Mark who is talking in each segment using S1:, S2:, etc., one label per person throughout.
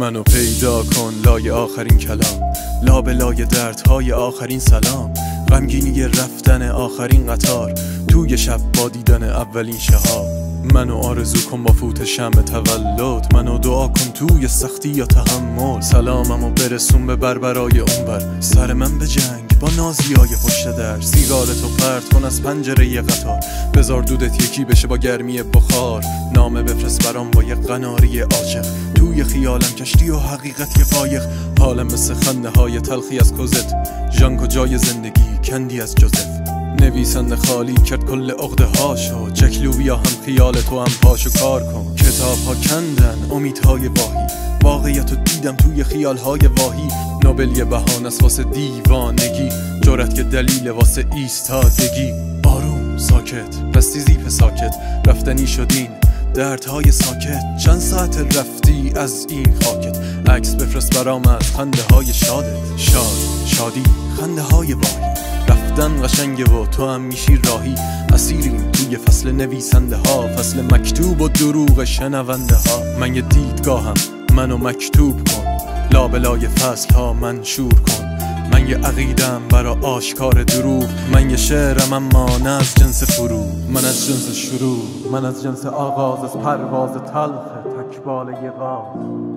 S1: منو پیدا کن لای آخرین کلام، لابلای دردهای آخرین سلام، غمگینی رفتن آخرین قطار، توی شب با دیدن اولین شهاب. منو آرزو کن با فوت شمع تولد، منو دعا کن توی سختی یا تحمل، سلاممو برسون به بربرای اونور، سر من به جنگ با نازیای پشت در، سیگارتو پرت کن از پنجره قطار، بذار دودت یکی بشه با گرمی بخار، نامه بفرست برام با یه قناری عاشق، توی خیالم کشتی و حقیقت یه قایق، حالم مثل خنده های تلخی از کوزت، ژان کجای زندگی کندی از جوزف، نویسنده خالی کرد کل عقده هاشو، چکلوبیا هم خیال تو هم پاشو کار کن، کتاب ها کندن امیدهای واهی، واقعیتو دیدم توی خیالهای واهی، نوبل یه بهانه است واسه دیوانگی، جرأت که دلیل واسه ایستادگی، آروم ساکت رستی زیپ ساکت، رفتنی شدین دردهای ساکت، چند ساعت رفتی از این خاکت، عکس بفرست برام از خنده های شادت، شادی خنده های واهی، رفتن قشنگه و تو هم میشی راهی، اسیریم توی فصل نویسنده ها، فصل مکتوب و دروغ شنونده ها، من یه دیدگاهم منو مکتوب کن، لابلای فصل ها منشور کن، من یه عقیدم برا آشکار دروغ، من یه شعرم اما نه از جنس فرو، من از جنس شروع، من از جنس آغاز، از پرواز تلخ تکباله غاز.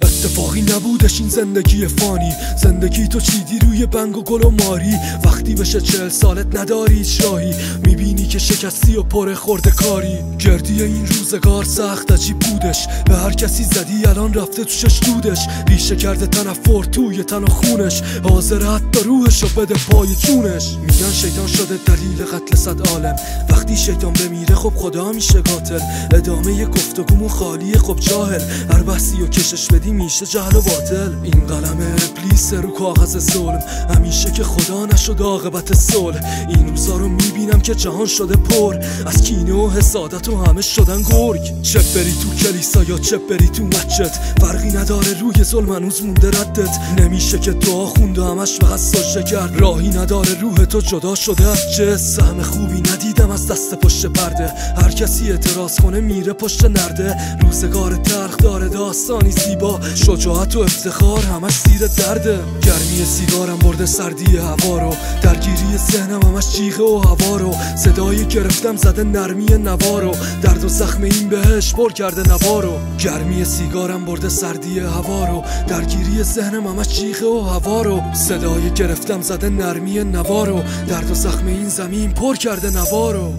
S2: اتفاقی نبودش این زندگی فانی، زندگی تو چیدی روی بنگ و گل و ماری، وقتی بشه 40 سالت نداری هیچ راهی، میبینی که شکستی و پر خورده کاری، گردی این روزگار سخت عجیب بودش، به هر کسی زدی الان رفته تو شش دودش، ریشه کرده تنفر توی تن و خونش، حاضر حتی روحشو بده پای جونش، میگن شیطان شده دلیل قتل 100 عالم، وقتی شیطان بمیره خب خدا میشه قاتل، ادامه گفتگومون خالیه خب جاهل، هر بحثی و کشش بدی میشه جهل و باطل، این قلم ابلیس رو کاغذ ظلم، همیشه که خدا نشد عاقبت صلح، این روزا رو میبینم که جهان شده پر از کینه و حسادت و همه شدن گرگ، چه بری تو کلیسا یا چه بری تو مسجد، فرقی نداره روی ظلم هنوز مونده ردت، نمیشه که دعا خوند و همش فقط سجده کرد، راهی نداره روح تو جدا شده از جسم، سهم خوبی ندیدم از دست پشت پرده، هر کسی اعتراض کنه میره پشت نرده، روزگار تلخ داره داستانی زیبا، شجاعت و افتخار همش زیر درده، گرمی سیگارم برده سردی هوا رو، درگیری ذهنم همش جیغه و هوا رو، صدایی گرفتم زده نرمی نوا رو، درد و زخم این بهش پر کرده نوا رو، گرمی سیگارم برده سردی هوا رو، درگیری ذهنم همش جیغه و هوا رو، صدایی گرفتم زده نرمی نوا رو، درد و زخم این زمین پر کرده نوا رو.